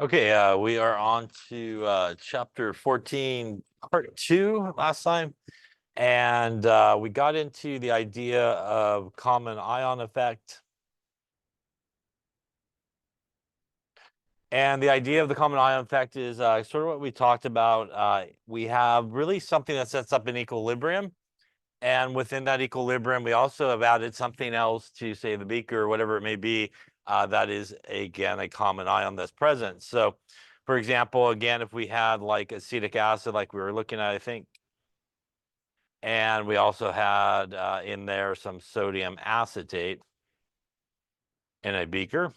Okay, we are on to chapter 14, part 2 last time. And we got into the idea of common ion effect. And the idea of the common ion effect is sort of what we talked about. We have really something that sets up an equilibrium. And within that equilibrium, we also have added something else to, say, the beaker or whatever it may be. That is, again, a common ion that's present. So, for example, again, if we had like acetic acid, like we were looking at, I think, and we also had in there some sodium acetate in a beaker.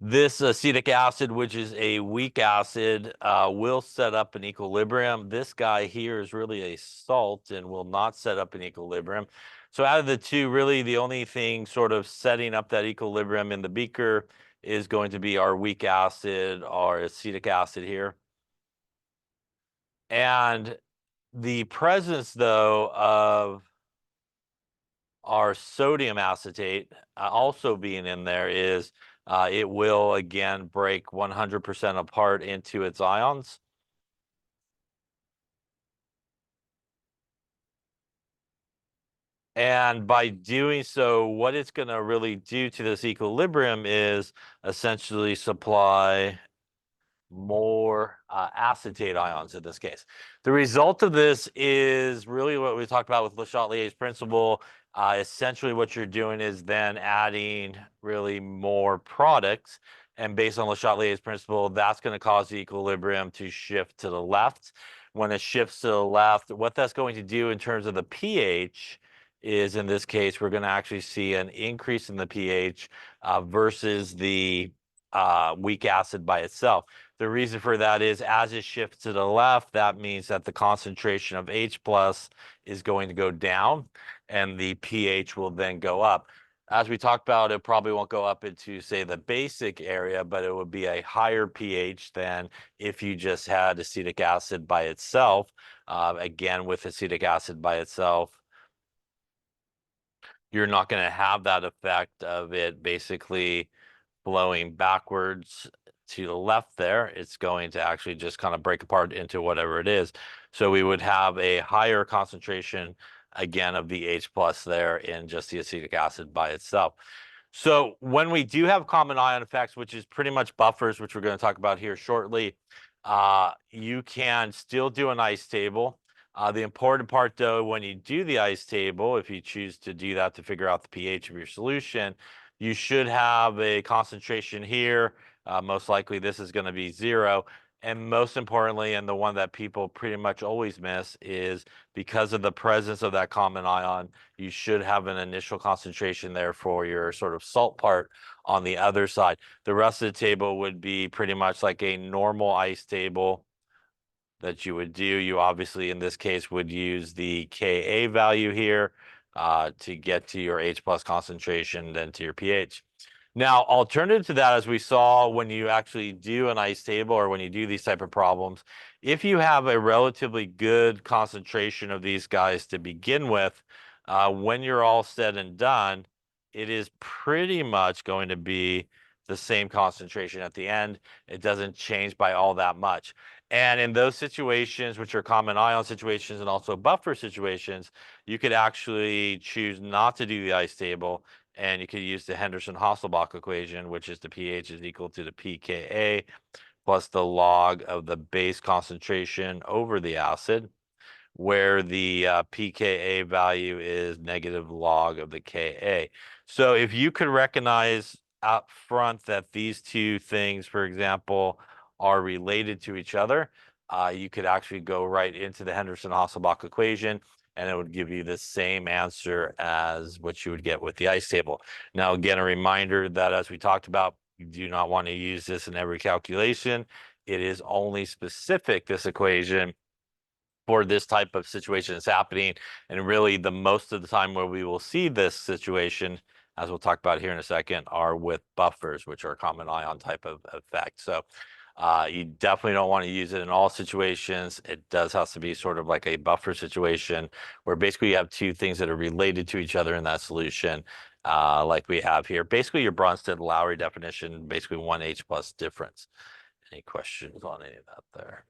This acetic acid, which is a weak acid, will set up an equilibrium. This guy here is really a salt and will not set up an equilibrium. So out of the two, really the only thing sort of setting up that equilibrium in the beaker is going to be our weak acid, our acetic acid here. And the presence, though, of our sodium acetate also being in there is it will again break 100% apart into its ions. And by doing so, what it's going to really do to this equilibrium is essentially supply more acetate ions in this case. The result of this is really what we talked about with Le Chatelier's principle. Essentially, what you're doing is then adding really more products. And based on Le Chatelier's principle, that's going to cause the equilibrium to shift to the left. When it shifts to the left, what that's going to do in terms of the pH is, in this case, we're going to actually see an increase in the pH versus the weak acid by itself. The reason for that is as it shifts to the left, that means that the concentration of H plus is going to go down and the pH will then go up. As we talked about, it probably won't go up into, say, the basic area, but it would be a higher pH than if you just had acetic acid by itself. Again, with acetic acid by itself, you're not going to have that effect of it basically blowing backwards to the left there. It's going to actually just kind of break apart into whatever it is. So we would have a higher concentration, again, of the H plus there in just the acetic acid by itself. So when we do have common ion effects, which is pretty much buffers, which we're going to talk about here shortly, you can still do an ice table. The important part, though, when you do the ice table, if you choose to do that to figure out the pH of your solution, you should have a concentration here. Most likely this is going to be 0. And most importantly, and the one that people pretty much always miss, is because of the presence of that common ion, you should have an initial concentration there for your sort of salt part on the other side. The rest of the table would be pretty much like a normal ice table that you would do. You obviously, in this case, would use the Ka value here to get to your H plus concentration, then to your pH. Now, alternative to that, as we saw when you actually do an ice table or when you do these type of problems, if you have a relatively good concentration of these guys to begin with, when you're all said and done, it is pretty much going to be the same concentration at the end. It doesn't change by all that much. And in those situations, which are common ion situations and also buffer situations, you could actually choose not to do the ice table, and you could use the Henderson-Hasselbalch equation, which is the pH is equal to the pKa plus the log of the base concentration over the acid, where the pKa value is negative log of the Ka. So if you could recognize up front that these two things, for example, are related to each other, you could actually go right into the Henderson-Hasselbalch equation, and it would give you the same answer as what you would get with the ice table. Now, again, a reminder that as we talked about, you do not want to use this in every calculation. It is only specific, this equation, for this type of situation that's happening. And really, the most of the time where we will see this situation, as we'll talk about here in a second, are with buffers, which are a common ion type of effect. So you definitely don't want to use it in all situations. It does have to be sort of like a buffer situation where basically you have two things that are related to each other in that solution. like we have here. Basically, your Bronsted-Lowry definition, basically one H plus difference. Any questions on any of that there?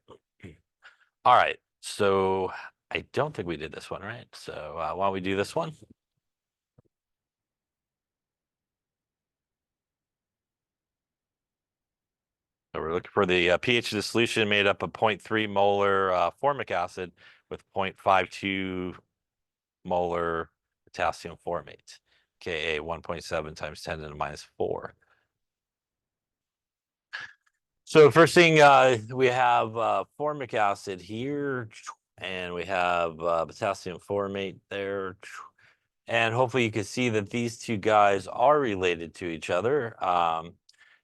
All right, so I don't think we did this one, right? So why don't we do this one? So we're looking for the pH of the solution made up of 0.3 molar formic acid with 0.52 molar potassium formate, Ka 1.7 times 10 to the minus 4. So first thing, we have formic acid here, and we have potassium formate there. And hopefully you can see that these two guys are related to each other.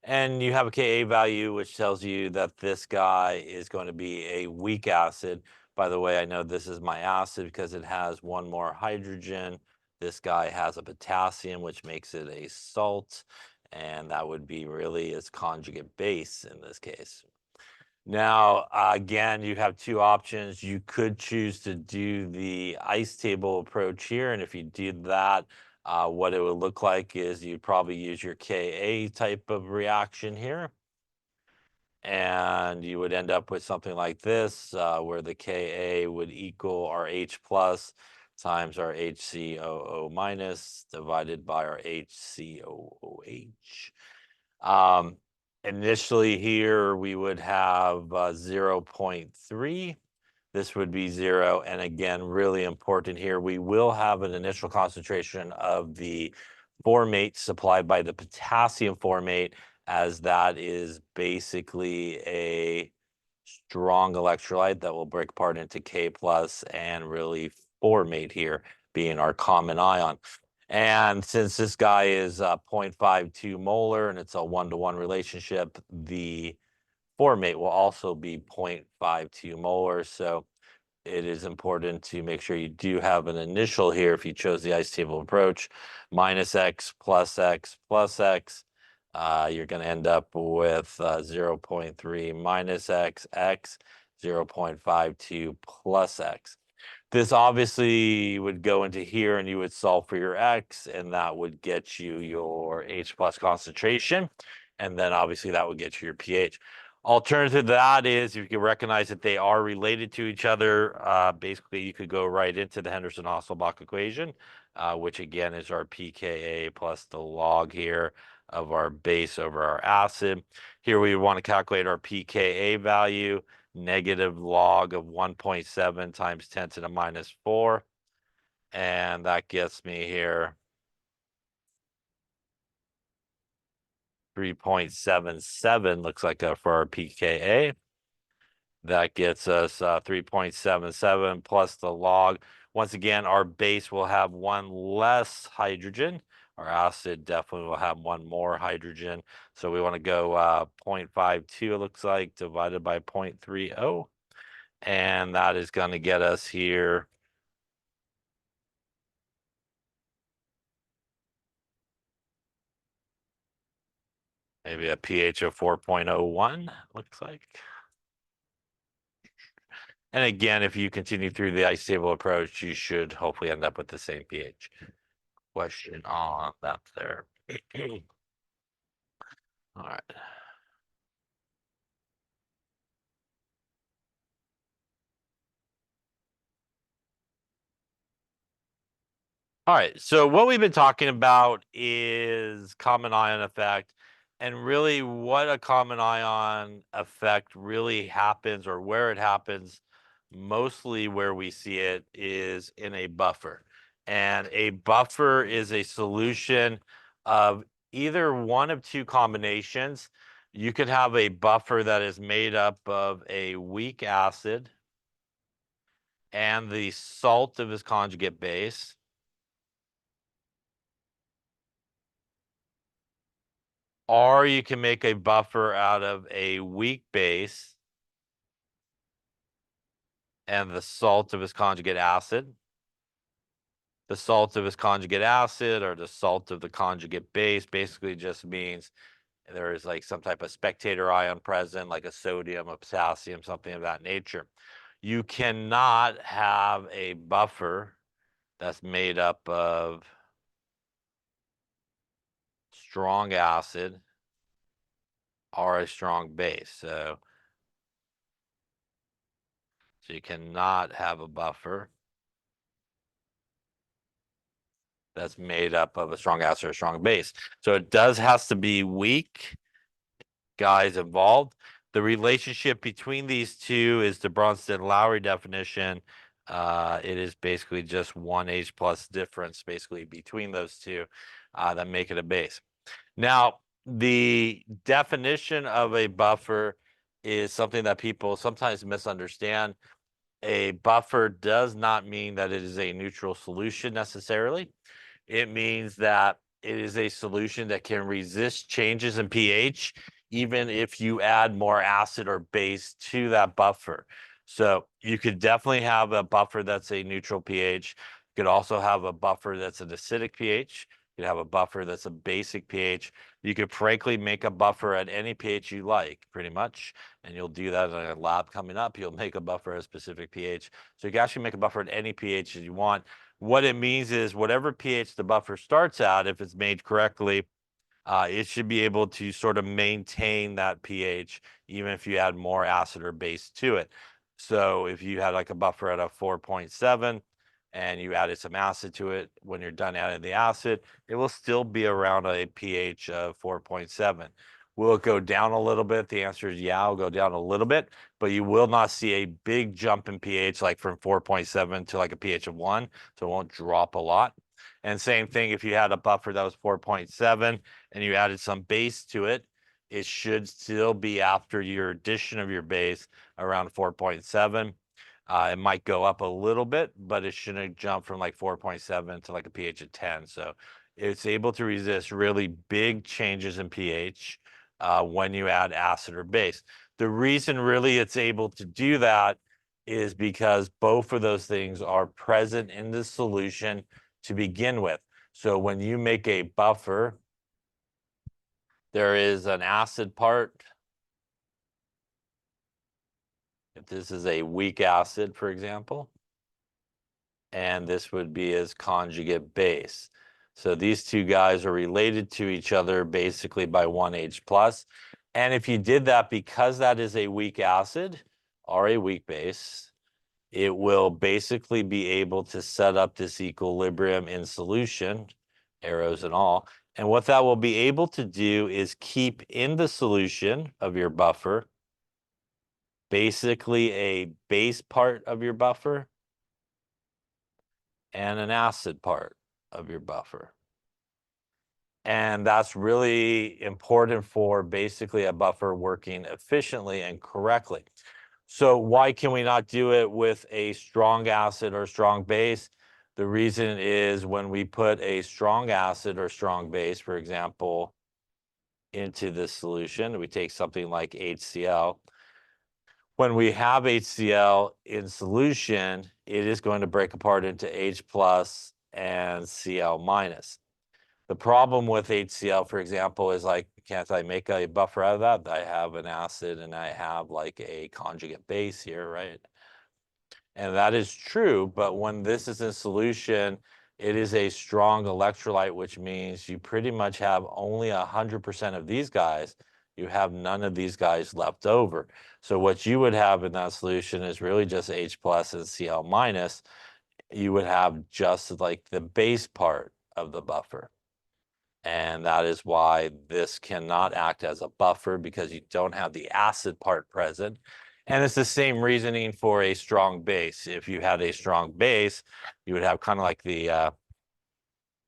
And you have a Ka value, which tells you that this guy is going to be a weak acid. By the way, I know this is my acid because it has one more hydrogen. This guy has a potassium, which makes it a salt. And that would be really its conjugate base in this case. Now, again, you have two options. You could choose to do the ice table approach here. And if you did that, what it would look like is you'd probably use your Ka type of reaction here. And you would end up with something like this, where the Ka would equal our H plus times our HCOO minus divided by our HCOOH. Um, Initially here, we would have 0.3. This would be 0. And again, really important here, we will have an initial concentration of the formate supplied by the potassium formate, as that is basically a strong electrolyte that will break apart into K plus and really formate here being our common ion. And since this guy is 0.52 molar and it's a 1-to-1 relationship, the formate will also be 0.52 molar. So it is important to make sure you do have an initial here if you chose the ice table approach, minus X plus X plus X. You're going to end up with 0.3 minus X, X, 0.52 plus X. This obviously would go into here and you would solve for your X, and that would get you your H plus concentration. And then obviously that would get you your pH. Alternative to that is if you can recognize that they are related to each other, basically you could go right into the Henderson-Hasselbalch equation, which again is our pKa plus the log here of our base over our acid. Here we want to calculate our pKa value, negative log of 1.7 times 10 to the minus 4. And that gets me here 3.77 looks like for our pKa. That gets us 3.77 plus the log. Once again, our base will have one less hydrogen. Our acid definitely will have one more hydrogen. So we want to go 0.52, it looks like, divided by 0.30. And that is going to get us here maybe a pH of 4.01, looks like. And again, if you continue through the ice table approach, you should hopefully end up with the same pH. Question on that there. All right. All right. So what we've been talking about is common ion effect, and really what a common ion effect really happens, or where it happens, mostly where we see it is in a buffer. And a buffer is a solution of either one of two combinations. You could have a buffer that is made up of a weak acid and the salt of its conjugate base. Or you can make a buffer out of a weak base and the salt of its conjugate acid. The salt of its conjugate acid or the salt of the conjugate base basically just means there is like some type of spectator ion present, like a sodium, a potassium, something of that nature. You cannot have a buffer that's made up of strong acid or a strong base. So you cannot have a buffer that's made up of a strong acid or a strong base. So it has to be weak guys involved. The relationship between these two is the Bronsted-Lowry definition. It is basically just one H plus difference basically between those two that make it a base. Now, the definition of a buffer is something that people sometimes misunderstand. A buffer does not mean that it is a neutral solution necessarily. It means that it is a solution that can resist changes in pH, even if you add more acid or base to that buffer. So you could definitely have a buffer that's a neutral pH. You could also have a buffer that's an acidic pH. You could have a buffer that's a basic pH. You could frankly make a buffer at any pH you like, pretty much. And you'll do that in a lab coming up. You'll make a buffer at a specific pH. So you can actually make a buffer at any pH that you want. What it means is whatever pH the buffer starts at, if it's made correctly, it should be able to sort of maintain that pH, even if you add more acid or base to it. So if you had like a buffer at a 4.7 and you added some acid to it, when you're done adding the acid, it will still be around a pH of 4.7. Will it go down a little bit? The answer is yeah, it'll go down a little bit, but you will not see a big jump in pH like from 4.7 to like a pH of 1, so it won't drop a lot. And same thing if you had a buffer that was 4.7 and you added some base to it, it should still be after your addition of your base around 4.7. It might go up a little bit, but it shouldn't jump from like 4.7 to like a pH of 10. So it's able to resist really big changes in pH when you add acid or base. The reason really it's able to do that is because both of those things are present in the solution to begin with. So when you make a buffer, there is an acid part. If this is a weak acid, for example, and this would be its conjugate base. So these two guys are related to each other basically by 1H plus. And if you did that, because that is a weak acid or a weak base, it will basically be able to set up this equilibrium in solution, arrows and all. And what that will be able to do is keep in the solution of your buffer basically a base part of your buffer and an acid part of your buffer. And that's really important for basically a buffer working efficiently and correctly. So why can we not do it with a strong acid or strong base? The reason is when we put a strong acid or strong base, for example, into this solution, we take something like HCl. When we have HCl in solution, it is going to break apart into H plus and Cl minus. The problem with HCl, for example, is like, can't I make a buffer out of that? I have an acid and I have like a conjugate base here, right? And that is true, but when this is in solution, it is a strong electrolyte, which means you pretty much have only 100% of these guys. You have none of these guys left over. So what you would have in that solution is really just H plus and Cl minus. You would have just like the base part of the buffer. And that is why this cannot act as a buffer because you don't have the acid part present. And it's the same reasoning for a strong base. If you had a strong base, you would have kind of like the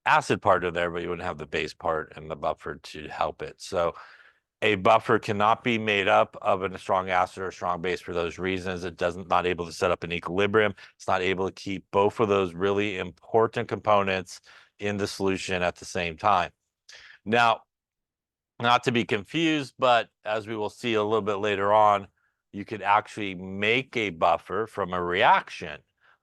acid part of there, but you wouldn't have the base part and the buffer to help it. So a buffer cannot be made up of a strong acid or a strong base for those reasons. It doesn't not able to set up an equilibrium. It's not able to keep both of those really important components in the solution at the same time. Now, not to be confused, but as we will see a little bit later on, you could actually make a buffer from a reaction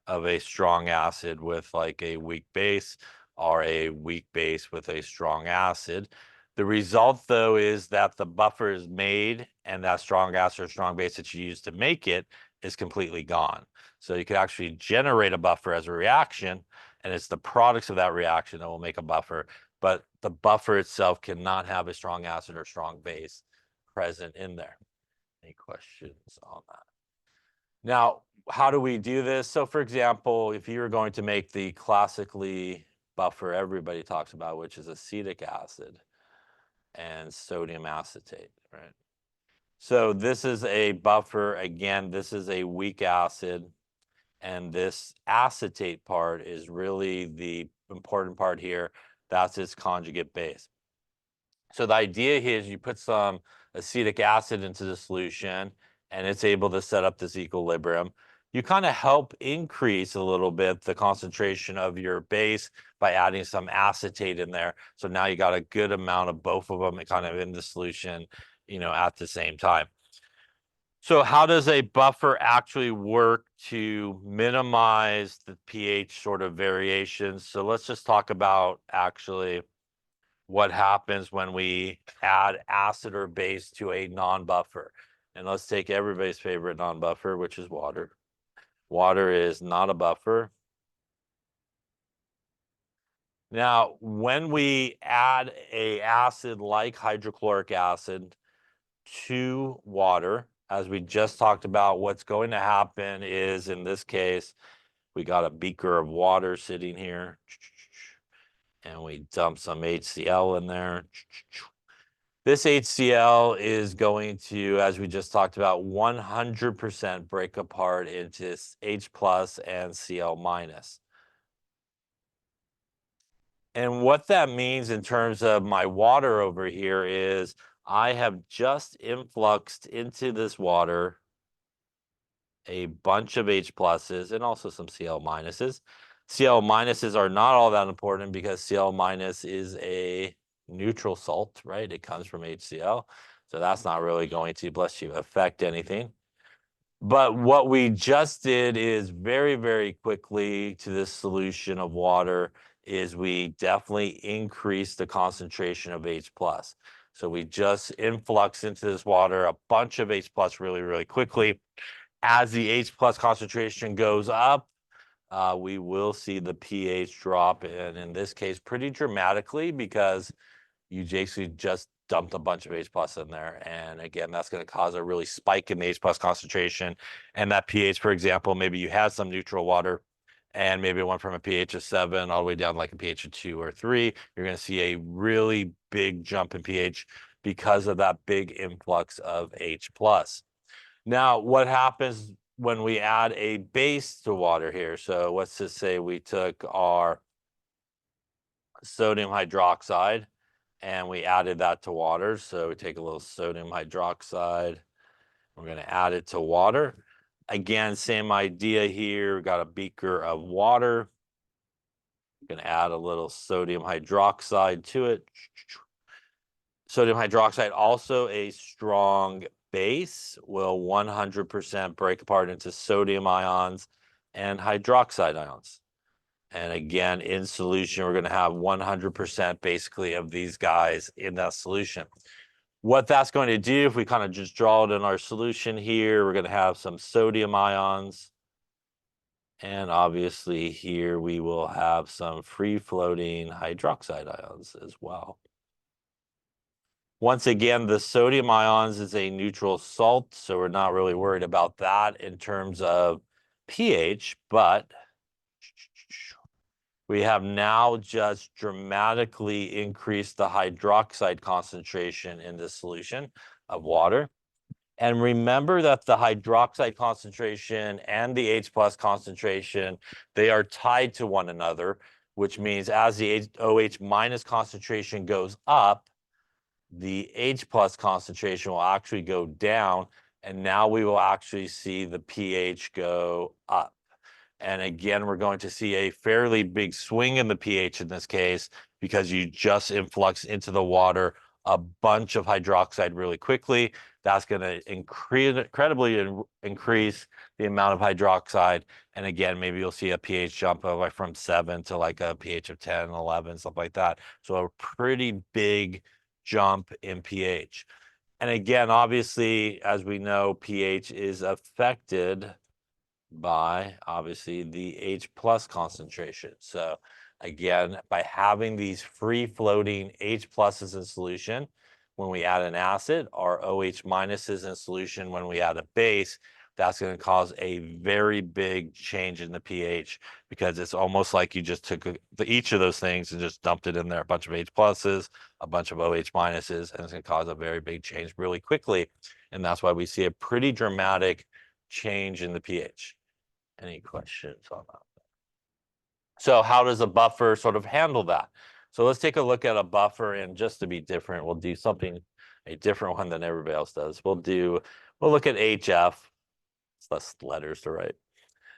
of a strong acid with like a weak base or a weak base with a strong acid. The result, though, is that the buffer is made and that strong acid or strong base that you use to make it is completely gone. So you could actually generate a buffer as a reaction, and it's the products of that reaction that will make a buffer. but the buffer itself cannot have a strong acid or strong base present in there. Any questions on that? Now, how do we do this? So for example, if you were going to make the classically buffer everybody talks about, which is acetic acid and sodium acetate, right? So this is a buffer. Again, this is a weak acid, and this acetate part is really the important part here. That's its conjugate base. So the idea here is you put some acetic acid into the solution, and it's able to set up this equilibrium. You kind of help increase a little bit the concentration of your base by adding some acetate in there. So now you got a good amount of both of them kind of in the solution, at the same time. So how does a buffer actually work to minimize the pH sort of variations? So let's just talk about actually what happens when we add acid or base to a non-buffer. And let's take everybody's favorite non-buffer, which is water. Water is not a buffer. Now, when we add a acid like hydrochloric acid to water, as we just talked about, what's going to happen is, in this case, we got a beaker of water sitting here, and we dump some HCl in there. This HCl is going to, as we just talked about, 100% break apart into H plus and Cl minus. And what that means in terms of my water over here is I have just influxed into this water a bunch of H pluses and also some Cl minuses. Cl minuses are not all that important because Cl minus is a neutral salt, right? It comes from HCl. So that's not really going to, bless you, affect anything. But what we just did is very, very quickly to this solution of water is we definitely increased the concentration of H plus. So we just influx into this water a bunch of H plus really, really quickly. As the H plus concentration goes up, we will see the pH drop, and in this case, pretty dramatically, because you basically just dumped a bunch of H plus in there. And again, that's going to cause a really spike in the H plus concentration. And that pH, for example, maybe you had some neutral water and maybe it went from a pH of 7 all the way down like a pH of 2 or 3. You're going to see a really big jump in pH because of that big influx of H plus. Now, what happens when we add a base to water here? So let's just say we took our sodium hydroxide and we added that to water. So we take a little sodium hydroxide. We're going to add it to water. Again, same idea here. We've got a beaker of water. We're going to add a little sodium hydroxide to it. Sodium hydroxide, also a strong base, will 100% break apart into sodium ions and hydroxide ions. And again, in solution, we're going to have 100% basically of these guys in that solution. What that's going to do, if we kind of just draw it in our solution here, we're going to have some sodium ions. And obviously here we will have some free-floating hydroxide ions as well. Once again, the sodium ions is a neutral salt, so we're not really worried about that in terms of pH, but we have now just dramatically increased the hydroxide concentration in the solution of water. And remember that the hydroxide concentration and the H plus concentration, they are tied to one another, which means as the OH minus concentration goes up, the H plus concentration will actually go down, and now we will actually see the pH go up. And again, we're going to see a fairly big swing in the pH in this case because you just influx into the water a bunch of hydroxide really quickly. That's going to incredibly increase the amount of hydroxide. And again, maybe you'll see a pH jump of like from 7 to like a pH of 10, 11, stuff like that. So a pretty big jump in pH. And again, obviously, as we know, pH is affected by obviously the H plus concentration. So Again, by having these free-floating H pluses in solution, when we add an acid, or OH minuses in solution when we add a base, that's going to cause a very big change in the pH, because it's almost like you just took each of those things and just dumped it in there, a bunch of H pluses, a bunch of OH minuses, and it's going to cause a very big change really quickly. And that's why we see a pretty dramatic change in the pH. Any questions on that? So how does a buffer sort of handle that? So let's take a look at a buffer, and just to be different, we'll do something, a different one than everybody else does. We'll look at HF. It's less letters to write.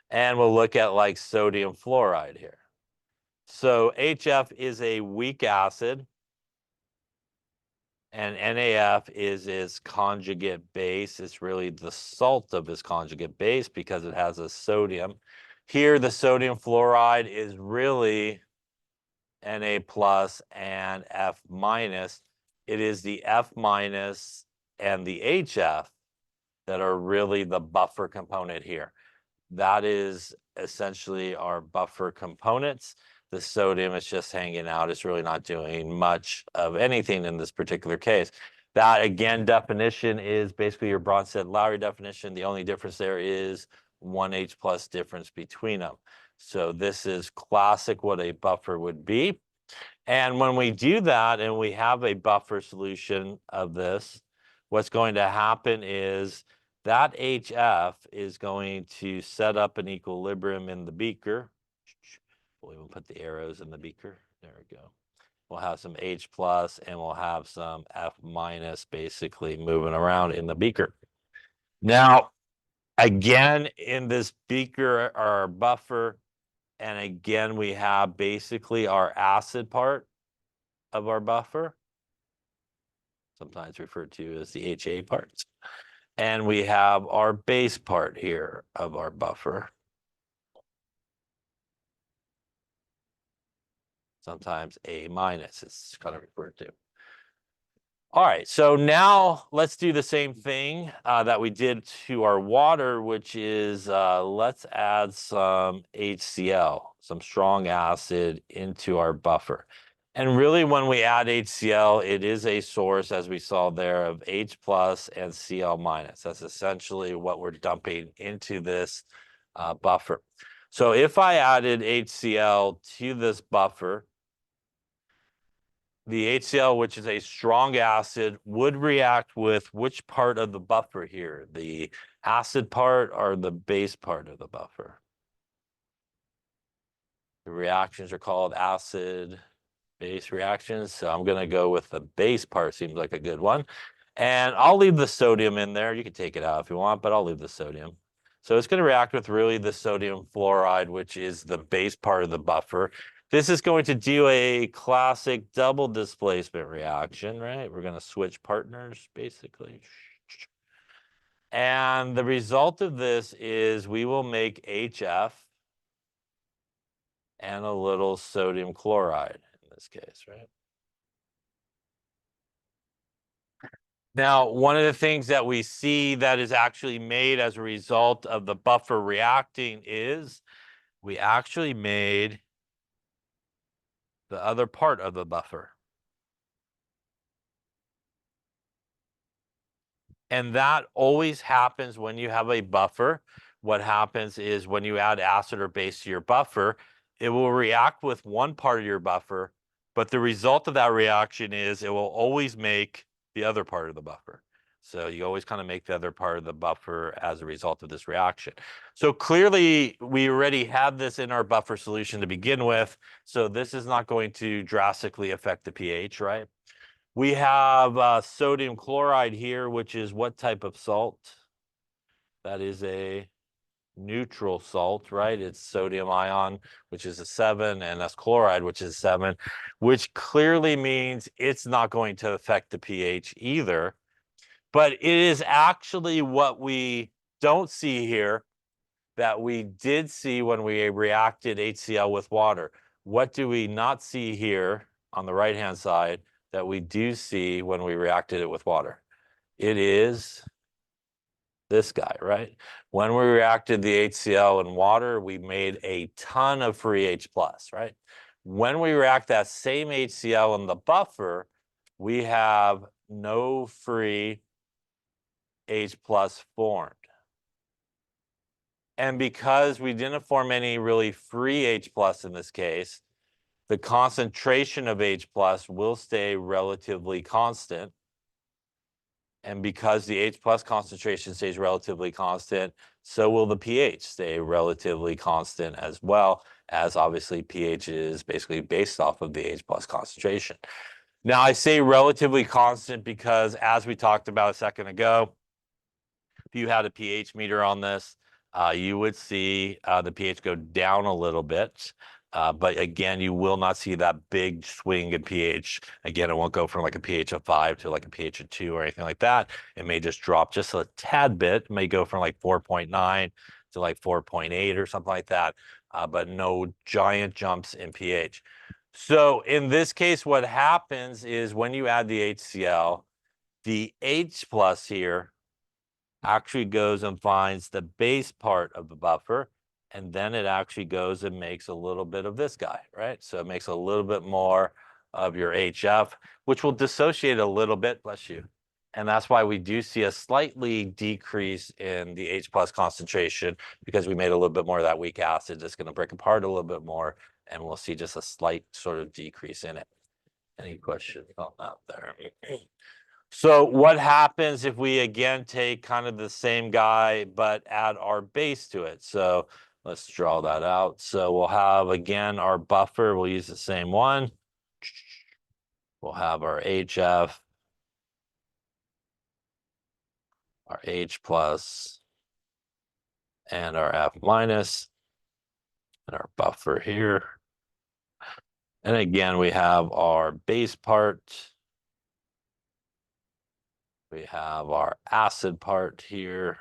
And we'll look at like sodium fluoride here. So HF is a weak acid, and NaF is its conjugate base. It's really the salt of its conjugate base because it has a sodium. Here, the sodium fluoride is really Na plus and F minus. It is the F minus and the HF that are really the buffer component here. That is essentially our buffer components. The sodium is just hanging out. It's really not doing much of anything in this particular case. That, again, definition is basically your Bronsted-Lowry definition. The only difference there is 1 H plus difference between them. So this is classic what a buffer would be. And when we do that and we have a buffer solution of this, what's going to happen is that HF is going to set up an equilibrium in the beaker. We'll even put the arrows in the beaker. There we go. We'll have some H plus and we'll have some F minus basically moving around in the beaker. Now, again, in this beaker, our buffer, and again, we have basically our acid part of our buffer, sometimes referred to as the HA parts. And we have our base part here of our buffer, sometimes A minus, it's kind of referred to. All right, so now let's do the same thing that we did to our water, which is let's add some HCl, some strong acid, into our buffer. And really, when we add HCl, it is a source, as we saw there, of H plus and Cl minus. That's essentially what we're dumping into this buffer. So if I added HCl to this buffer, the HCl, which is a strong acid, would react with which part of the buffer here? The acid part or the base part of the buffer? The reactions are called acid-base reactions, so I'm going to go with the base part. Seems like a good one. And I'll leave the sodium in there. You can take it out if you want, but I'll leave the sodium. So it's going to react with really the sodium fluoride, which is the base part of the buffer. This is going to do a classic double displacement reaction, right? We're going to switch partners, basically. And the result of this is we will make HF and a little sodium chloride in this case, right? Now, one of the things that we see that is actually made as a result of the buffer reacting is we actually made the other part of the buffer. And that always happens when you have a buffer. What happens is when you add acid or base to your buffer, it will react with one part of your buffer, but the result of that reaction is it will always make the other part of the buffer. So you always kind of make the other part of the buffer as a result of this reaction. So clearly, we already had this in our buffer solution to begin with, so this is not going to drastically affect the pH, right? We have sodium chloride here, which is what type of salt? That is a neutral salt, right? It's sodium ion, which is a 7, and that's chloride, which is 7, which clearly means it's not going to affect the pH either. But it is actually what we don't see here that we did see when we reacted HCl with water. What do we not see here on the right-hand side that we do see when we reacted it with water? It is this guy, right? When we reacted the HCl and water, we made a ton of free H plus, right? When we react that same HCl in the buffer, we have no free H plus formed. And because we didn't form any really free H plus in this case, the concentration of H plus will stay relatively constant. And because the H plus concentration stays relatively constant, so will the pH stay relatively constant as well, as obviously pH is basically based off of the H plus concentration. Now, I say relatively constant because, as we talked about a second ago, if you had a pH meter on this, you would see the pH go down a little bit. But again, you will not see that big swing in pH. Again, it won't go from like a pH of 5 to like a pH of 2 or anything like that. It may just drop just a tad bit. It may go from like 4.9 to like 4.8 or something like that, but no giant jumps in pH. So in this case, what happens is when you add the HCl, the H plus here actually goes and finds the base part of the buffer, and then it actually goes and makes a little bit of this guy, right? So it makes a little bit more of your HF, which will dissociate a little bit, bless you. And that's why we do see a slightly decrease in the H plus concentration, because we made a little bit more of that weak acid that's going to break apart a little bit more, and we'll see just a slight sort of decrease in it. Any questions on that there? So what happens if we again take kind of the same guy but add our base to it? So let's draw that out. So we'll have again our buffer. We'll use the same one. We'll have our HF, our H plus, and our F minus, and our buffer here. And again, we have our base part. We have our acid part here.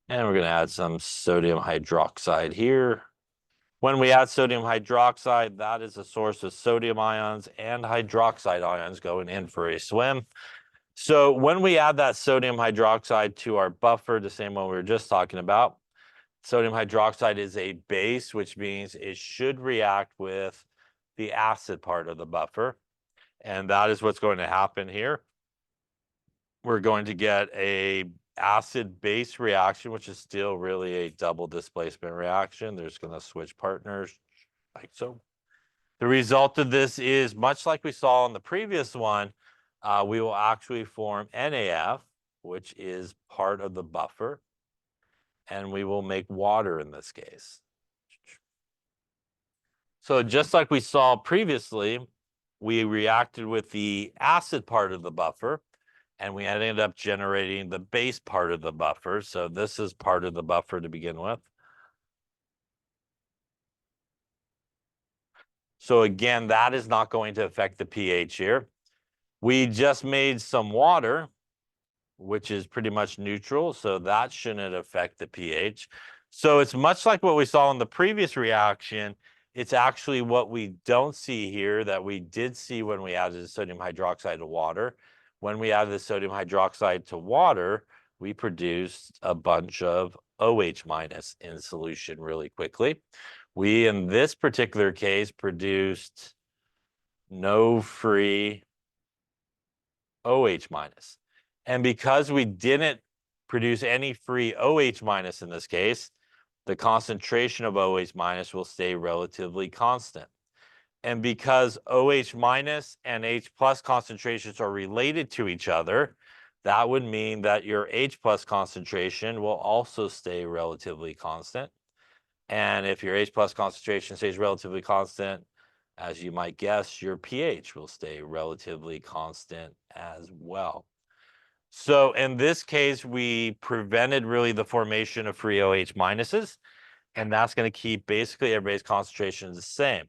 And we're going to add some sodium hydroxide here. When we add sodium hydroxide, that is a source of sodium ions and hydroxide ions going in for a swim. So when we add that sodium hydroxide to our buffer, the same one we were just talking about, sodium hydroxide is a base, which means it should react with the acid part of the buffer. And that is what's going to happen here. We're going to get a acid-base reaction, which is still really a double displacement reaction. There's going to switch partners like so. The result of this is much like we saw in the previous one, we will actually form NaF, which is part of the buffer, and we will make water in this case. So just like we saw previously, we reacted with the acid part of the buffer, and we ended up generating the base part of the buffer. So this is part of the buffer to begin with. So again, that is not going to affect the pH here. We just made some water, which is pretty much neutral, so that shouldn't affect the pH. So it's much like what we saw in the previous reaction. It's actually what we don't see here that we did see when we added the sodium hydroxide to water. When we added the sodium hydroxide to water, we produced a bunch of OH minus in solution really quickly. We, in this particular case, produced no free OH minus. And because we didn't produce any free OH minus in this case, the concentration of OH minus will stay relatively constant. And because OH minus and H plus concentrations are related to each other, that would mean that your H plus concentration will also stay relatively constant. And if your H plus concentration stays relatively constant, as you might guess, your pH will stay relatively constant as well. So in this case, we prevented really the formation of free OH minuses, and that's going to keep basically everybody's concentrations the same.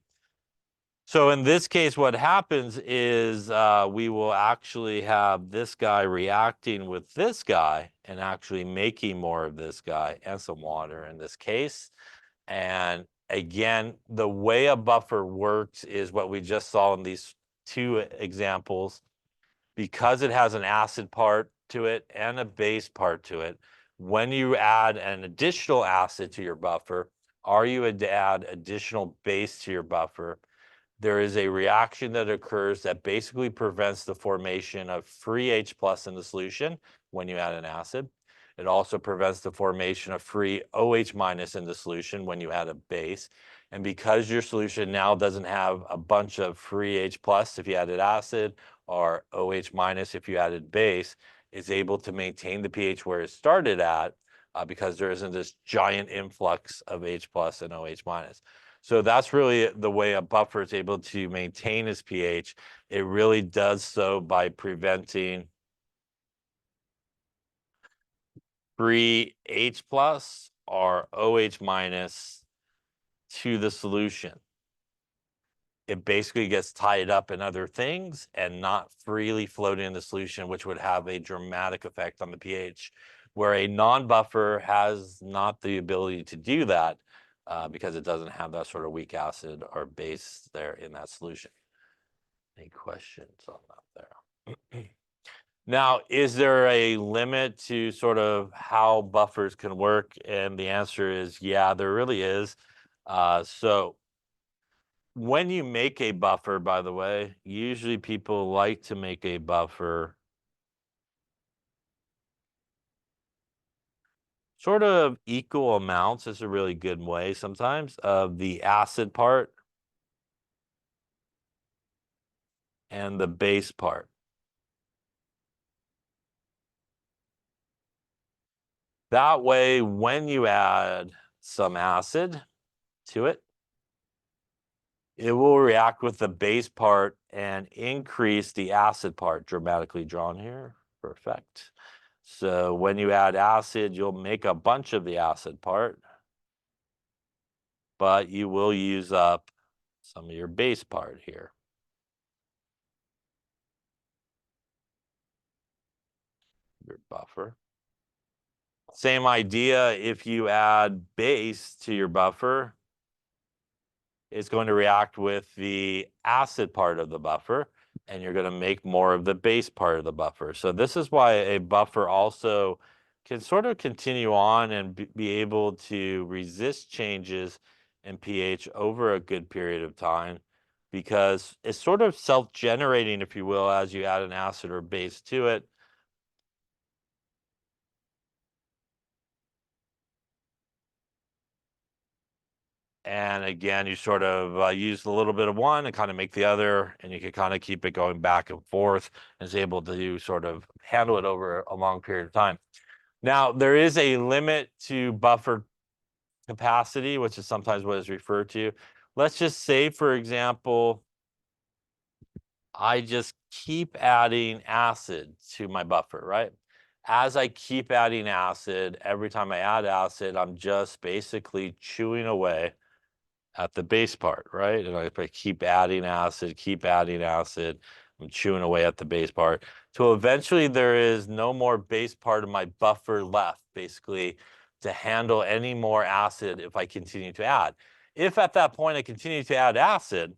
So in this case, what happens is we will actually have this guy reacting with this guy and actually making more of this guy and some water in this case. And again, the way a buffer works is what we just saw in these two examples. Because it has an acid part to it and a base part to it, when you add an additional acid to your buffer, are you to add additional base to your buffer, there is a reaction that occurs that basically prevents the formation of free H plus in the solution when you add an acid. It also prevents the formation of free OH minus in the solution when you add a base. And because your solution now doesn't have a bunch of free H plus if you added acid or OH minus if you added base, it's able to maintain the pH where it started at because there isn't this giant influx of H plus and OH minus. So that's really the way a buffer is able to maintain its pH. It really does so by preventing free H plus or OH minus to the solution. It basically gets tied up in other things and not freely floating in the solution, which would have a dramatic effect on the pH, where a non-buffer has not the ability to do that because it doesn't have that sort of weak acid or base there in that solution. Any questions on that there? Now, is there a limit to sort of how buffers can work? And the answer is, yeah, there really is. So when you make a buffer, by the way, usually people like to make a buffer sort of equal amounts is a really good way sometimes of the acid part and the base part. That way, when you add some acid to it, it will react with the base part and increase the acid part, dramatically drawn here. Perfect. So when you add acid, you'll make a bunch of the acid part, but you will use up some of your base part here. Your buffer. Same idea if you add base to your buffer, it's going to react with the acid part of the buffer, and you're going to make more of the base part of the buffer. So this is why a buffer also can sort of continue on and be able to resist changes in pH over a good period of time, because it's sort of self-generating, if you will, as you add an acid or base to it. And again, you sort of use a little bit of one and kind of make the other, and you can kind of keep it going back and forth and is able to sort of handle it over a long period of time. Now, there is a limit to buffer capacity, which is sometimes what is referred to. Let's just say, for example, I just keep adding acid to my buffer, right? As I keep adding acid, every time I add acid, I'm just basically chewing away at the base part, right? And if I keep adding acid, I'm chewing away at the base part. So eventually there is no more base part of my buffer left, basically, to handle any more acid if I continue to add. If at that point I continue to add acid,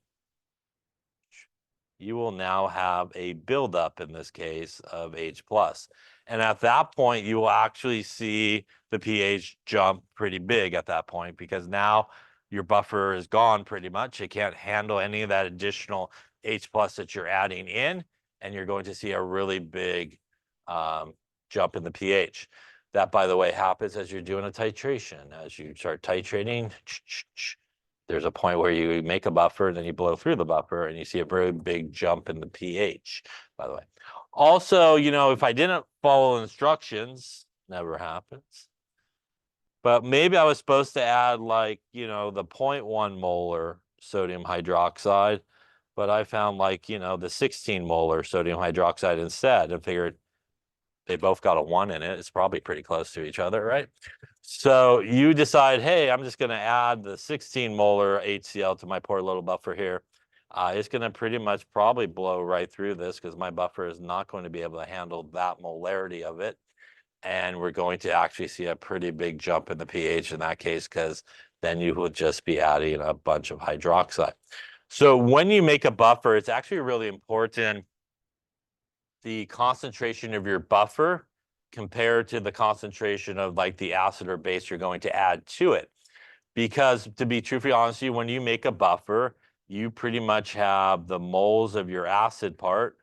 you will now have a buildup, in this case, of H plus. And at that point, you will actually see the pH jump pretty big at that point, because now your buffer is gone pretty much. It can't handle any of that additional H plus that you're adding in, and you're going to see a really big jump in the pH. That, by the way, happens as you're doing a titration. As you start titrating, there's a point where you make a buffer and then you blow through the buffer and you see a very big jump in the pH, by the way. Also, if I didn't follow instructions, never happens. But maybe I was supposed to add the 0.1 molar sodium hydroxide, but I found the 16 molar sodium hydroxide instead and figured they both got a 1 in it. It's probably pretty close to each other, right? So you decide, hey, I'm just going to add the 16 molar HCl to my poor little buffer here. It's going to pretty much probably blow right through this because my buffer is not going to be able to handle that molarity of it. And we're going to actually see a pretty big jump in the pH in that case, because then you would just be adding a bunch of hydroxide. So when you make a buffer, it's actually really important the concentration of your buffer compared to the concentration of the acid or base you're going to add to it. Because to be truthfully honest with you, when you make a buffer, you pretty much have the moles of your acid part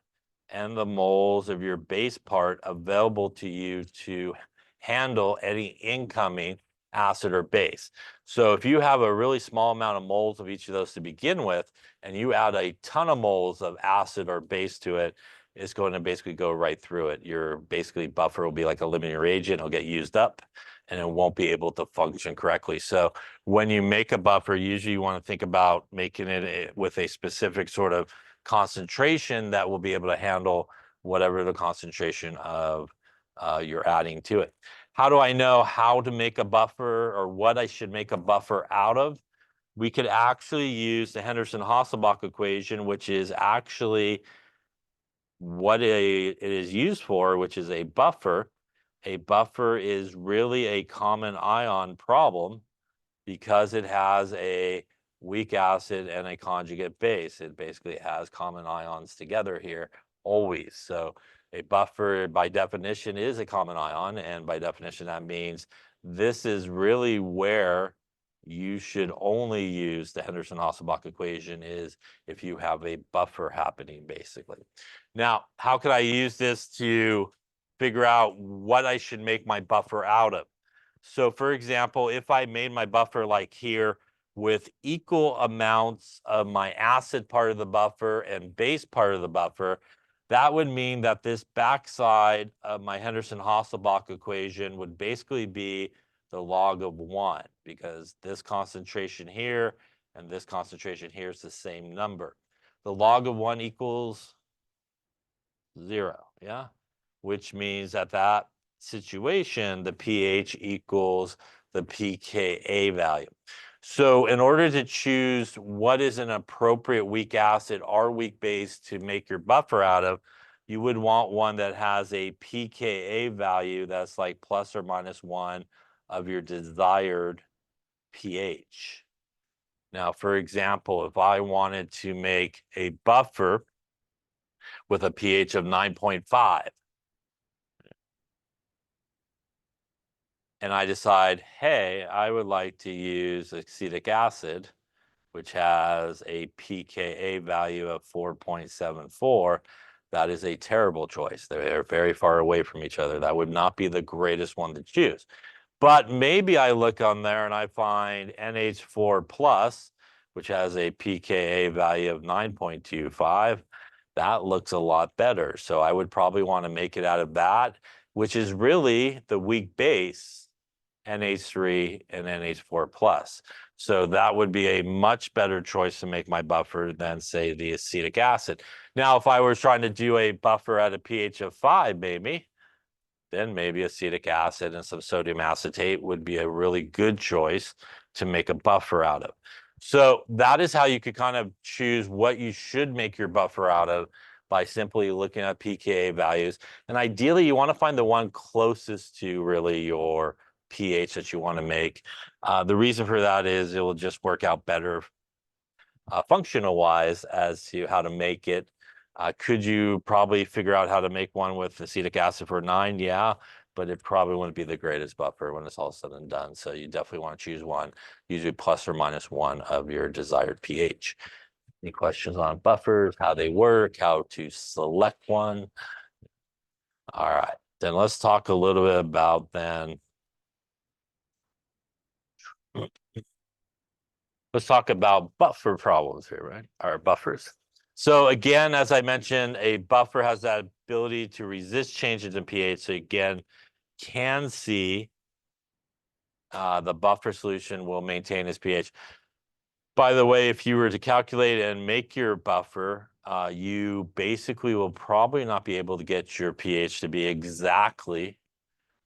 and the moles of your base part available to you to handle any incoming acid or base. So if you have a really small amount of moles of each of those to begin with, and you add a ton of moles of acid or base to it, it's going to basically go right through it. Your basically buffer will be like a limiting reagent. It'll get used up and it won't be able to function correctly. So when you make a buffer, usually you want to think about making it with a specific sort of concentration that will be able to handle whatever the concentration of you're adding to it. How do I know how to make a buffer or what I should make a buffer out of? We could actually use the Henderson-Hasselbalch equation, which is actually what it is used for, which is a buffer. A buffer is really a common ion problem because it has a weak acid and a conjugate base. It basically has common ions together here always. So a buffer by definition is a common ion, and by definition that means this is really where you should only use the Henderson-Hasselbalch equation is if you have a buffer happening, basically. Now, how could I use this to figure out what I should make my buffer out of? So for example, if I made my buffer like here with equal amounts of my acid part of the buffer and base part of the buffer, that would mean that this backside of my Henderson-Hasselbalch equation would basically be the log of 1, because this concentration here and this concentration here is the same number. The log of 1 equals 0, yeah? Which means at that situation, the pH equals the pKa value. So in order to choose what is an appropriate weak acid or weak base to make your buffer out of, you would want one that has a pKa value that's like plus or minus 1 of your desired pH. Now, for example, if I wanted to make a buffer with a pH of 9.5, and I decide, hey, I would like to use acetic acid, which has a pKa value of 4.74, that is a terrible choice. They're very far away from each other. That would not be the greatest one to choose. But maybe I look on there and I find NH4 plus, which has a pKa value of 9.25. That looks a lot better. So I would probably want to make it out of that, which is really the weak base, NH3 and NH4 plus. So that would be a much better choice to make my buffer than, say, the acetic acid. Now, if I was trying to do a buffer at a pH of 5, maybe, then maybe acetic acid and some sodium acetate would be a really good choice to make a buffer out of. So that is how you could kind of choose what you should make your buffer out of by simply looking at pKa values. And ideally, you want to find the one closest to really your pH that you want to make. The reason for that is it will just work out better functional wise as to how to make it. Could you probably figure out how to make one with acetic acid for 9? Yeah, but it probably wouldn't be the greatest buffer when it's all said and done. So you definitely want to choose one, usually plus or minus 1 of your desired pH. Any questions on buffers, how they work, how to select one? All right, then let's talk a little bit about then. Let's talk about buffer problems here, right? Or buffers. So again, as I mentioned, a buffer has that ability to resist changes in pH. So again, can see the buffer solution will maintain its pH. By the way, if you were to calculate and make your buffer, you basically will probably not be able to get your pH to be exactly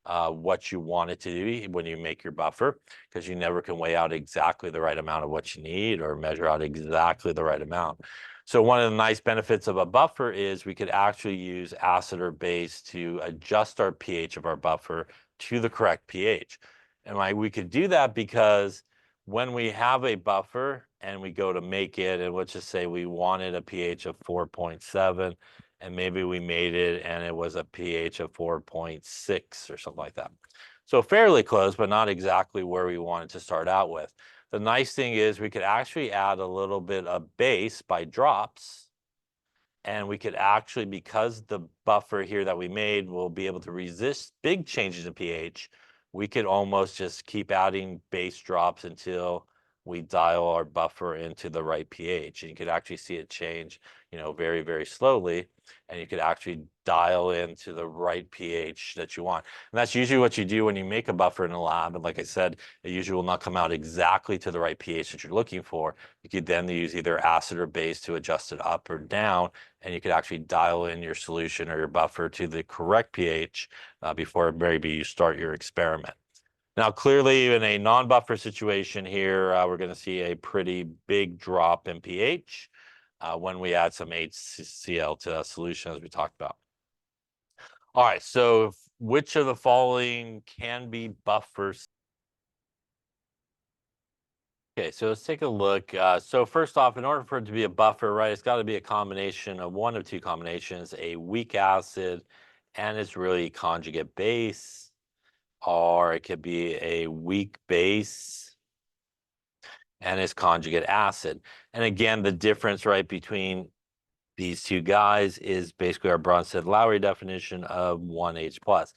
what you want it to be when you make your buffer, because you never can weigh out exactly the right amount of what you need or measure out exactly the right amount. So one of the nice benefits of a buffer is we could actually use acid or base to adjust our pH of our buffer to the correct pH. And why we could do that because when we have a buffer and we go to make it, and let's just say we wanted a pH of 4.7, and maybe we made it and it was a pH of 4.6 or something like that. So fairly close, but not exactly where we wanted to start out with. The nice thing is we could actually add a little bit of base by drops, and we could actually, because the buffer here that we made will be able to resist big changes in pH, we could almost just keep adding base drops until we dial our buffer into the right pH. And you could actually see it change, very, very slowly. And you could actually dial into the right pH that you want. And that's usually what you do when you make a buffer in a lab. And like I said, it usually will not come out exactly to the right pH that you're looking for. You could then use either acid or base to adjust it up or down, and you could actually dial in your solution or your buffer to the correct pH before maybe you start your experiment. Now, clearly in a non-buffer situation here, we're going to see a pretty big drop in pH when we add some HCl to a solution, as we talked about. All right, so which of the following can be buffers? Okay, so let's take a look. So first off, in order for it to be a buffer, right, it's got to be a combination of one of two combinations, a weak acid and its really conjugate base, or it could be a weak base and its conjugate acid. And again, the difference, right, between these two guys is basically our Bronsted-Lowry definition of 1H plus.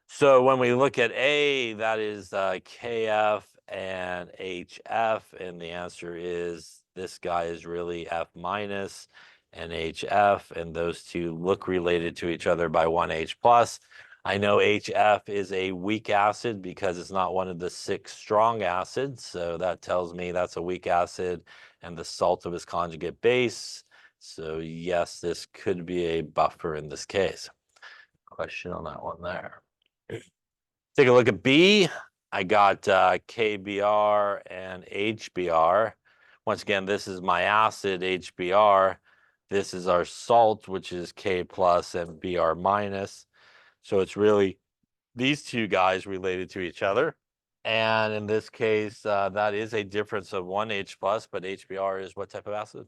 So when we look at A, that is KF and HF, and the answer is this guy is really F minus and HF, and those two look related to each other by 1H plus. I know HF is a weak acid because it's not one of the 6 strong acids, so that tells me that's a weak acid and the salt of its conjugate base. So yes, this could be a buffer in this case. Question on that one there. Take a look at B. I got KBr and HBr. Once again, this is my acid, HBr. This is our salt, which is K plus and Br minus. So it's really these two guys related to each other. And in this case, that is a difference of 1H plus, but HBr is what type of acid?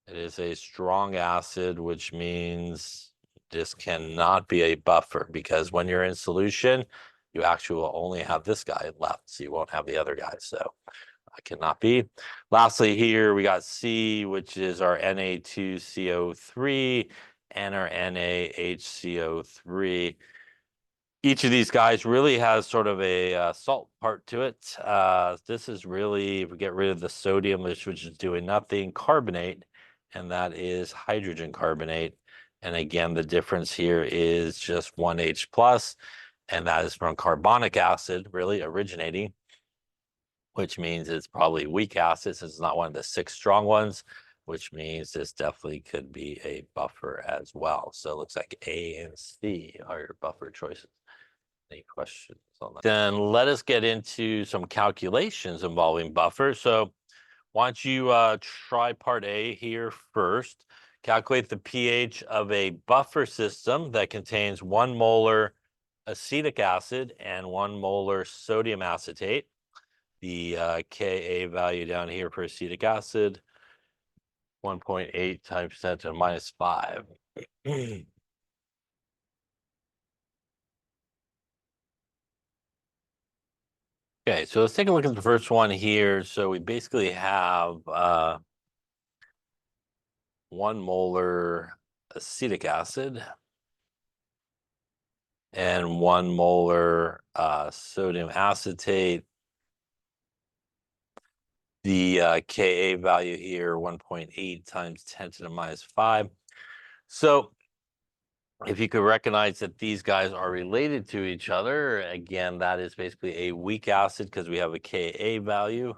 It is a strong acid, which means this cannot be a buffer, because when you're in solution, you actually will only have this guy left, so you won't have the other guy. So it cannot be. Lastly, here we got C, which is our Na2CO3 and our NaHCO3. Each of these guys really has sort of a salt part to it. This is really, if we get rid of the sodium, which is doing nothing, carbonate, and that is hydrogen carbonate. And again, the difference here is just 1H plus, and that is from carbonic acid, really originating, which means it's probably weak acid since it's not one of the 6 strong ones, which means this definitely could be a buffer as well. So it looks like A and C are your buffer choices. Any questions on that? Then let us get into some calculations involving buffers. So why don't you try part A here first. Calculate the pH of a buffer system that contains 1 molar acetic acid and 1 molar sodium acetate. The Ka value down here for acetic acid, 1.8 times 10 to the minus 5. Okay, so let's take a look at the first one here. So we basically have 1 molar acetic acid and 1 molar sodium acetate. The Ka value here, 1.8 times 10 to the minus 5. So if you could recognize that these guys are related to each other, again, that is basically a weak acid because we have a Ka value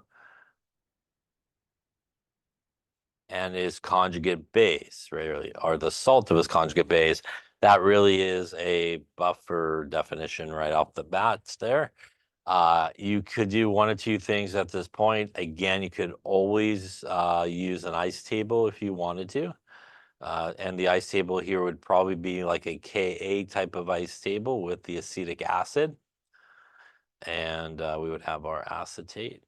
and its conjugate base, right? Or the salt of its conjugate base. That really is a buffer definition right off the bat there. You could do one of two things at this point. Again, you could always use an ice table if you wanted to. And the ice table here would probably be like a Ka type of ice table with the acetic acid. And we would have our acetate.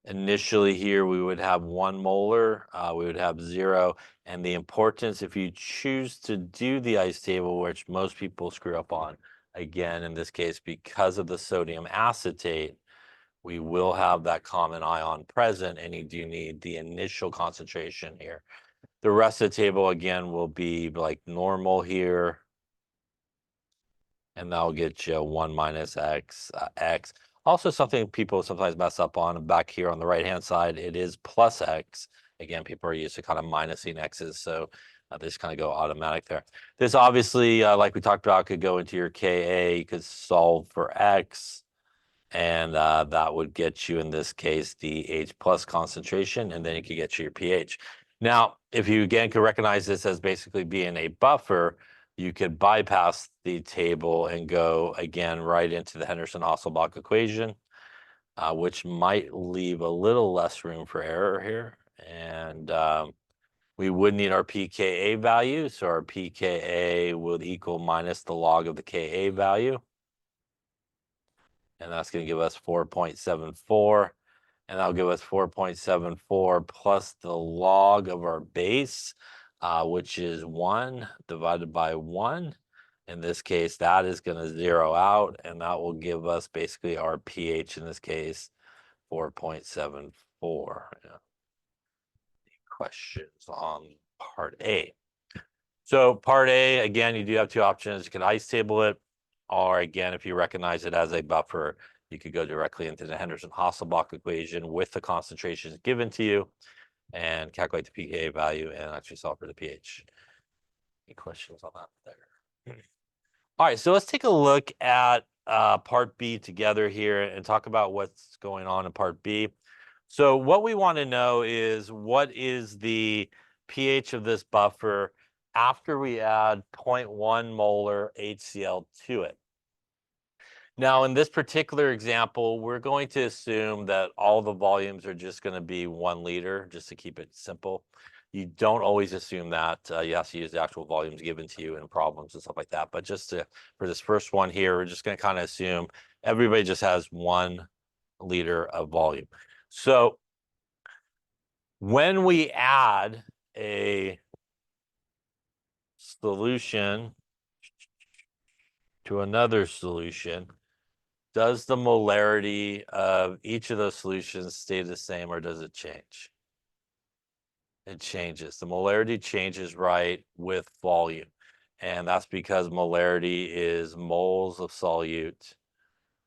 Initially here, we would have 1 molar, we would have 0, and the importance, if you choose to do the ice table, which most people screw up on, again, in this case, because of the sodium acetate, we will have that common ion present, and you do need the initial concentration here. The rest of the table, again, will be like normal here, and that'll get you 1 minus x, x. Also, something people sometimes mess up on back here on the right-hand side, it is plus x. Again, people are used to kind of minusing x's, so they just kind of go automatic there. This obviously, like we talked about, could go into your Ka. You could solve for x, and that would get you, in this case, the H plus concentration, and then you could get you your pH. Now, if you again could recognize this as basically being a buffer, you could bypass the table and go again right into the Henderson-Hasselbalch equation, which might leave a little less room for error here. And we would need our pKa value, so our pKa would equal minus the log of the Ka value. And that's going to give us 4.74. And that'll give us 4.74 plus the log of our base, which is 1 divided by 1. In this case, that is going to zero out, and that will give us basically our pH, in this case, 4.74. Yeah. Any questions on part A? So part A, again, you do have two options. You can ice table it, or again, if you recognize it as a buffer, you could go directly into the Henderson-Hasselbalch equation with the concentrations given to you and calculate the pKa value and actually solve for the pH. Any questions on that there? All right, so let's take a look at part B together here and talk about what's going on in part B. So what we want to know is, what is the pH of this buffer after we add 0.1 molar HCl to it? Now, in this particular example, we're going to assume that all the volumes are just going to be 1 liter, just to keep it simple. You don't always assume that. You have to use the actual volumes given to you in problems and stuff like that. But just for this first one here, we're just going to kind of assume everybody just has 1 liter of volume. So when we add a solution to another solution, does the molarity of each of those solutions stay the same, or does it change? It changes. The molarity changes, right, with volume. And that's because molarity is moles of solute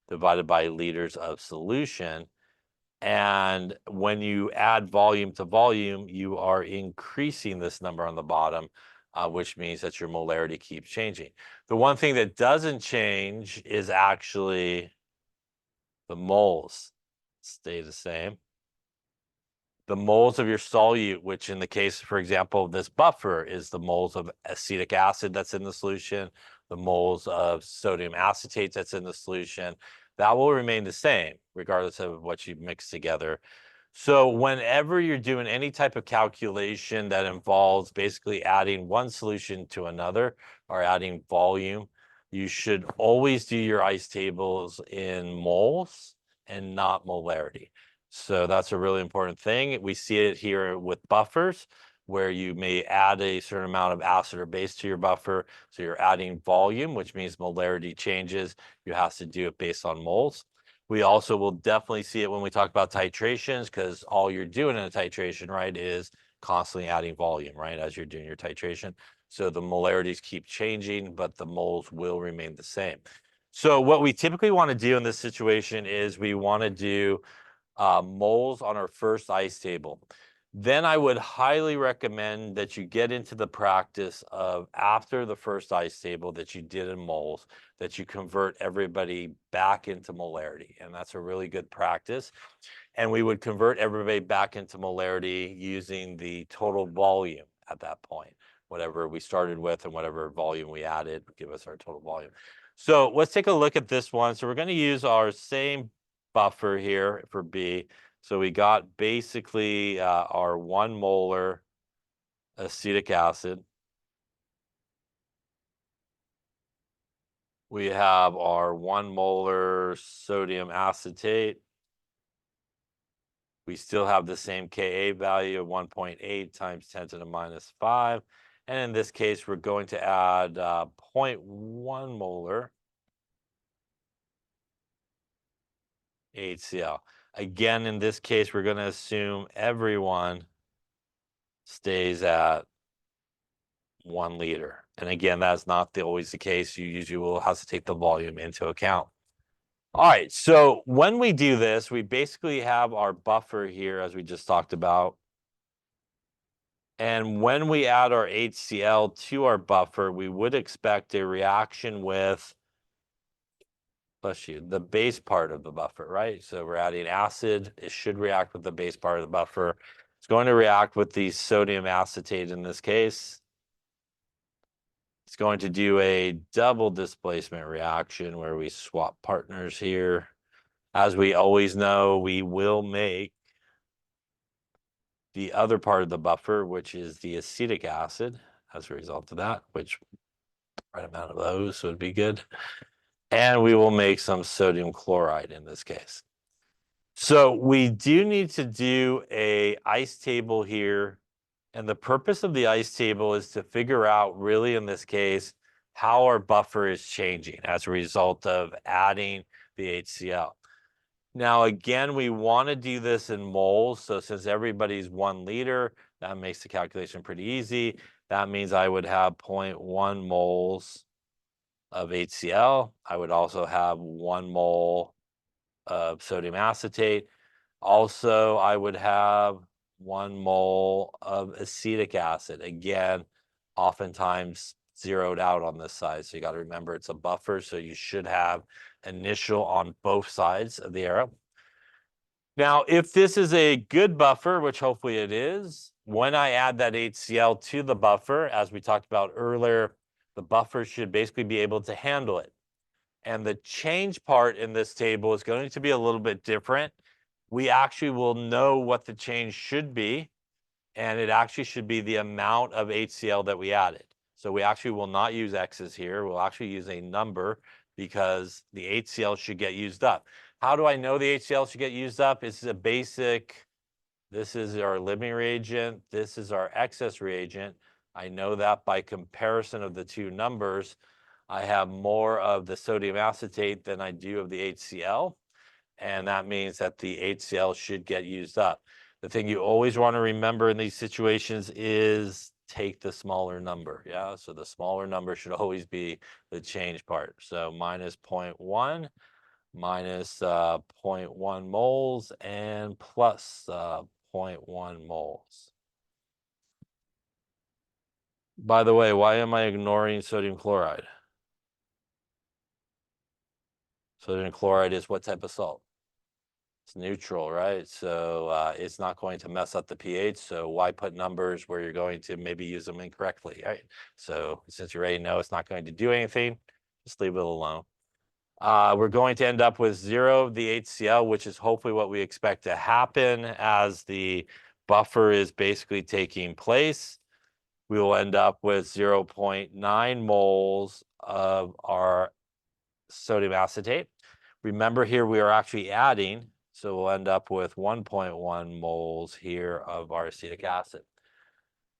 divided by liters of solution. And when you add volume to volume, you are increasing this number on the bottom, which means that your molarity keeps changing. The one thing that doesn't change is actually the moles stay the same. The moles of your solute, which in the case, for example, of this buffer, is the moles of acetic acid that's in the solution, the moles of sodium acetate that's in the solution, that will remain the same regardless of what you mix together. So whenever you're doing any type of calculation that involves basically adding one solution to another or adding volume, you should always do your ice tables in moles and not molarity. So that's a really important thing. We see it here with buffers, where you may add a certain amount of acid or base to your buffer. So you're adding volume, which means molarity changes. You have to do it based on moles. We also will definitely see it when we talk about titrations, because all you're doing in a titration, right, is constantly adding volume, right, as you're doing your titration. So the molarities keep changing, but the moles will remain the same. So what we typically want to do in this situation is we want to do moles on our first ice table. Then I would highly recommend that you get into the practice of, after the first ice table that you did in moles, that you convert everybody back into molarity. And that's a really good practice. And we would convert everybody back into molarity using the total volume at that point. Whatever we started with and whatever volume we added would give us our total volume. So let's take a look at this one. So we're going to use our same buffer here for B. So we got basically our 1 molar acetic acid. We have our 1 molar sodium acetate. We still have the same Ka value of 1.8 times 10 to the minus 5. And in this case, we're going to add 0.1 molar HCl. Again, in this case, we're going to assume everyone stays at 1 liter. And again, that's not always the case. You usually will have to take the volume into account. All right, so when we do this, we basically have our buffer here, as we just talked about. And when we add our HCl to our buffer, we would expect a reaction with, bless you, the base part of the buffer, right? So we're adding acid. It should react with the base part of the buffer. It's going to react with the sodium acetate in this case. It's going to do a double displacement reaction where we swap partners here. As we always know, we will make the other part of the buffer, which is the acetic acid, as a result of that, which right amount of those would be good. And we will make some sodium chloride in this case. So we do need to do a ice table here. And the purpose of the ice table is to figure out, really in this case, how our buffer is changing as a result of adding the HCl. Now, again, we want to do this in moles. So since everybody's 1 liter, that makes the calculation pretty easy. That means I would have 0.1 moles of HCl. I would also have 1 mole of sodium acetate. Also, I would have 1 mole of acetic acid. Again, oftentimes zeroed out on this side. So you got to remember it's a buffer. So you should have initial on both sides of the arrow. Now, if this is a good buffer, which hopefully it is, when I add that HCl to the buffer, as we talked about earlier, the buffer should basically be able to handle it. And the change part in this table is going to be a little bit different. We actually will know what the change should be, and it actually should be the amount of HCl that we added. So we actually will not use X's here. We'll actually use a number because the HCl should get used up. How do I know the HCl should get used up? It's a basic, this is our limiting reagent, this is our excess reagent. I know that by comparison of the two numbers, I have more of the sodium acetate than I do of the HCl. And that means that the HCl should get used up. The thing you always want to remember in these situations is take the smaller number. Yeah, so the smaller number should always be the change part. So minus 0.1 minus 0.1 moles and plus 0.1 moles. By the way, why am I ignoring sodium chloride? Sodium chloride is what type of salt? It's neutral, right? So it's not going to mess up the pH. So why put numbers where you're going to maybe use them incorrectly, right? So since you already know it's not going to do anything, just leave it alone. We're going to end up with 0 of the HCl, which is hopefully what we expect to happen as the buffer is basically taking place. We will end up with 0.9 moles of our sodium acetate. Remember here we are actually adding, so we'll end up with 1.1 moles here of our acetic acid.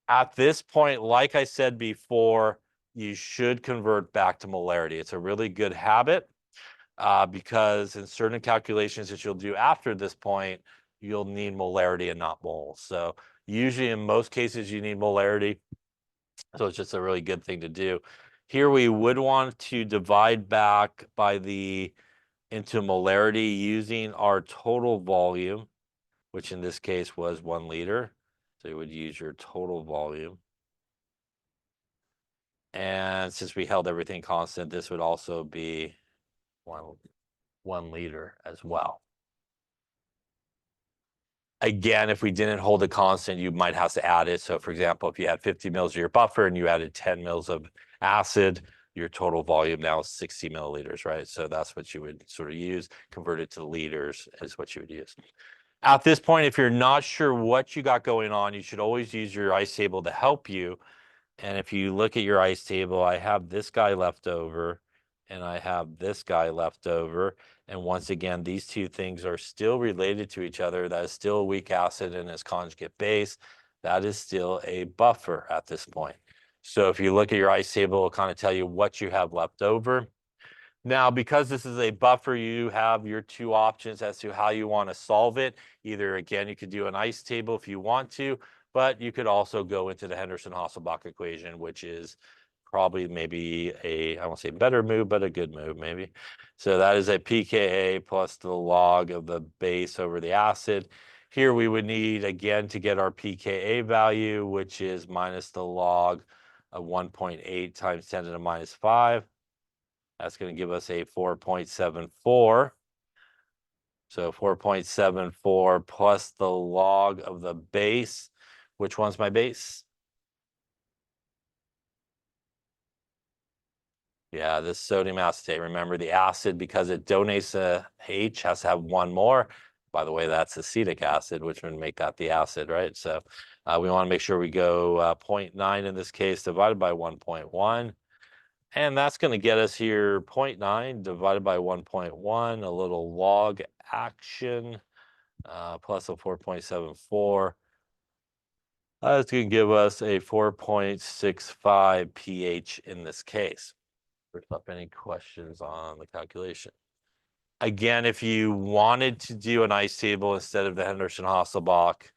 At this point, like I said before, you should convert back to molarity. It's a really good habit because in certain calculations that you'll do after this point, you'll need molarity and not moles. So usually in most cases, you need molarity. So it's just a really good thing to do. Here we would want to divide back by the into molarity using our total volume, which in this case was 1 liter. So you would use your total volume. And since we held everything constant, this would also be one liter as well. Again, if we didn't hold it constant, you might have to add it. So for example, if you had 50 mils of your buffer and you added 10 mils of acid, your total volume now is 60 milliliters, right? So that's what you would sort of use. Converted to liters is what you would use. At this point, if you're not sure what you got going on, you should always use your ice table to help you. And if you look at your ice table, I have this guy left over. and I have this guy left over. And once again, these two things are still related to each other. That is still a weak acid and its conjugate base. That is still a buffer at this point. So if you look at your ice table, it'll kind of tell you what you have left over. Now, because this is a buffer, you have your two options as to how you want to solve it. Either, again, you could do an ice table if you want to, but you could also go into the Henderson-Hasselbalch equation, which is probably maybe I won't say better move, but a good move maybe. So that is a pKa plus the log of the base over the acid. Here we would need, again, to get our pKa value, which is minus the log of 1.8 times 10 to the minus 5. That's going to give us a 4.74. So 4.74 plus the log of the base. Which one's my base? Yeah, this sodium acetate. Remember, the acid, because it donates a H, has to have one more. By the way, that's acetic acid, which would make that the acid, right? So we want to make sure we go 0.9 in this case divided by 1.1. And that's going to get us here 0.9 divided by 1.1, a little log action, plus a 4.74. That's going to give us a 4.65 pH in this case. Up any questions on the calculation? Again, if you wanted to do an ice table instead of the Henderson-Hasselbalch,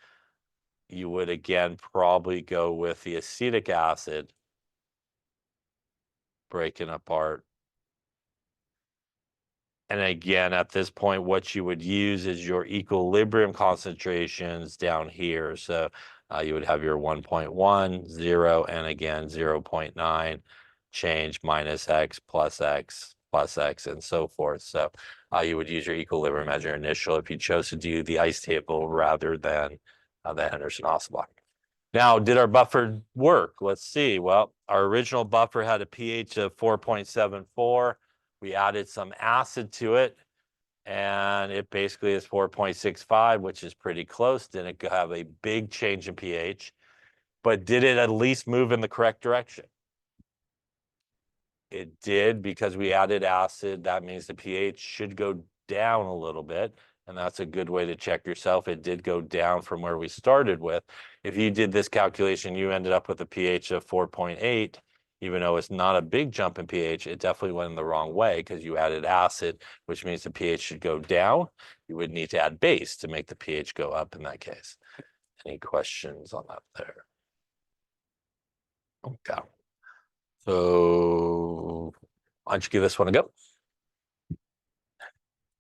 you would again probably go with the acetic acid breaking apart. And again, at this point, what you would use is your equilibrium concentrations down here. So you would have your 1.1, 0, and again, 0.9, change minus x, plus x, and so forth. So you would use your equilibrium as your initial if you chose to do the ice table rather than the Henderson-Hasselbalch. Now, did our buffer work? Let's see. Well, our original buffer had a pH of 4.74. We added some acid to it, and it basically is 4.65, which is pretty close. Didn't have a big change in pH, but did it at least move in the correct direction? It did, because we added acid. That means the pH should go down a little bit, and that's a good way to check yourself. It did go down from where we started with. If you did this calculation, you ended up with a pH of 4.8. Even though it's not a big jump in pH, it definitely went in the wrong way because you added acid, which means the pH should go down. You would need to add base to make the pH go up in that case. Any questions on that there? Okay. So why don't you give this one a go?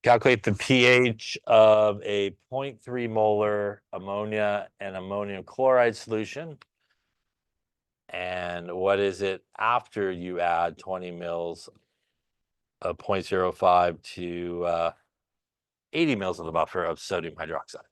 Calculate the pH of a 0.3 molar ammonia and ammonium chloride solution. And what is it after you add 20 mils of 0.05 to 80 mils of the buffer of sodium hydroxide?